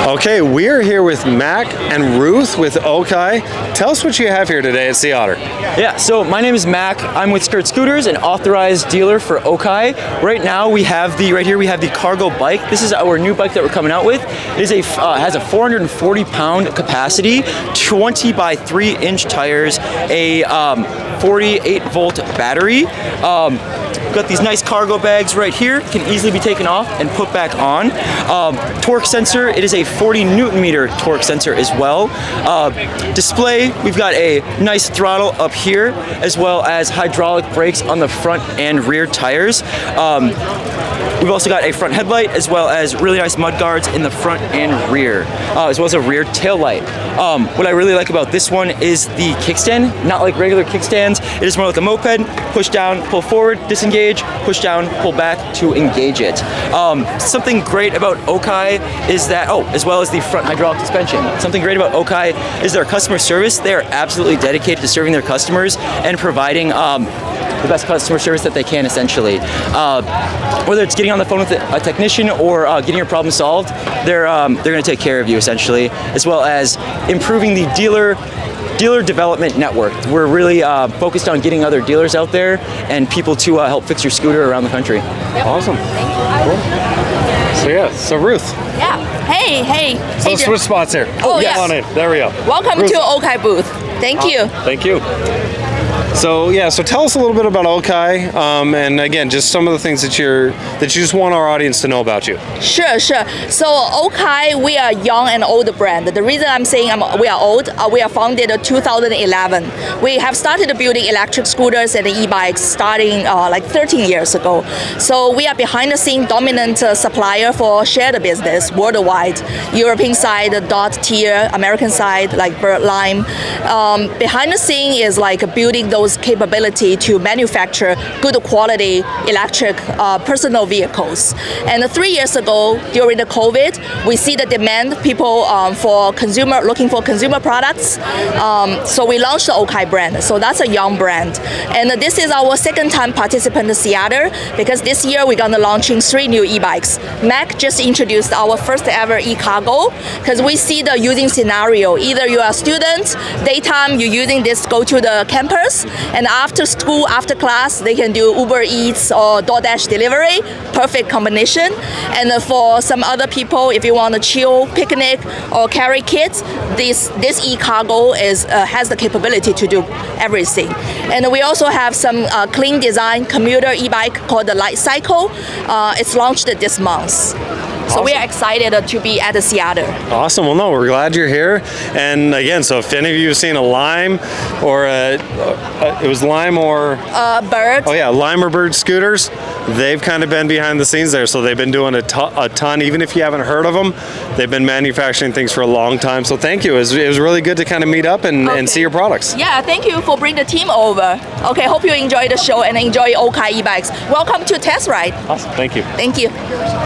Okay, we're here with Mac and Ruth with Okai. Tell us what you have here today at Sea Otter. Yeah, so my name is Mac. I'm with Skirt Scooters, an authorized dealer for Okai. Right now we have the cargo bike. This is our new bike that we're coming out with. It is has a 440-pound capacity, 20 by 3-inch tires, a 48-volt battery. We've got these nice cargo bags right here, can easily be taken off and put back on. Torque sensor, it is a 40 Newton meter torque sensor as well. Display, we've got a nice throttle up here, as well as hydraulic brakes on the front and rear tires. We've also got a front headlight, as well as really nice mud guards in the front and rear, as well as a rear tail light. What I really like about this one is the kickstand, not like regular kickstands. It is more like a moped, push down, pull forward, disengage, push down, pull back to engage it. Something great about Okai is that, as well as the front hydraulic suspension. Something great about Okai is their customer service. They are absolutely dedicated to serving their customers and providing the best customer service that they can, essentially. Whether it's getting on the phone with a technician or getting your problem solved, they're going to take care of you, essentially, as well as improving the dealer development network. We're really focused on getting other dealers out there and people to help fix your scooter around the country. Yep. Awesome. Cool. So Ruth. Yeah. Hey. So switch spots here. Oh, yes. Come on in. There we go. Welcome Ruth. to Okai booth. Thank you. Thank you. So tell us a little bit about Okai, and again, just some of the things that you just want our audience to know about you. Sure. So Okai, we are a young and old brand. The reason I'm saying we are old, we are founded in 2011. We have started building electric scooters and e-bikes starting like 13 years ago. So we are behind the scene dominant supplier for shared business worldwide. European side, Dott, Tier, American side, like Bird Lime. Behind the scene is like building those capability to manufacture good quality electric personal vehicles. And 3 years ago, during the COVID, we see the demand, people looking for consumer products. So we launched the Okai brand. So that's a young brand. And this is our second time participant in Seattle, because this year we're gonna launching 3 new e-bikes. Mac just introduced our first ever e-cargo, because we see the using scenario. Either you are a student, daytime you're using this to go to the campus, and after school, after class, they can do Uber Eats or DoorDash delivery. Perfect combination. And for some other people, if you want to chill, picnic, or carry kids, this e-cargo has the capability to do everything. And we also have some clean design commuter e-bike called the Light Cycle. It's launched this month. So we are excited to be at the Seattle. Awesome. Well, no, we're glad you're here. And again, so if any of you have seen a Lime or it was Lime or Bird. Oh yeah, Lime or Bird scooters. They've kind of been behind the scenes there. So they've been doing a ton. Even if you haven't heard of them, they've been manufacturing things for a long time. So thank you. It was really good to kind of meet up and see your products. Yeah, thank you for bringing the team over. Okay, hope you enjoy the show and enjoy Okai e-bikes. Welcome to Test Ride. Awesome. Thank you. Thank you.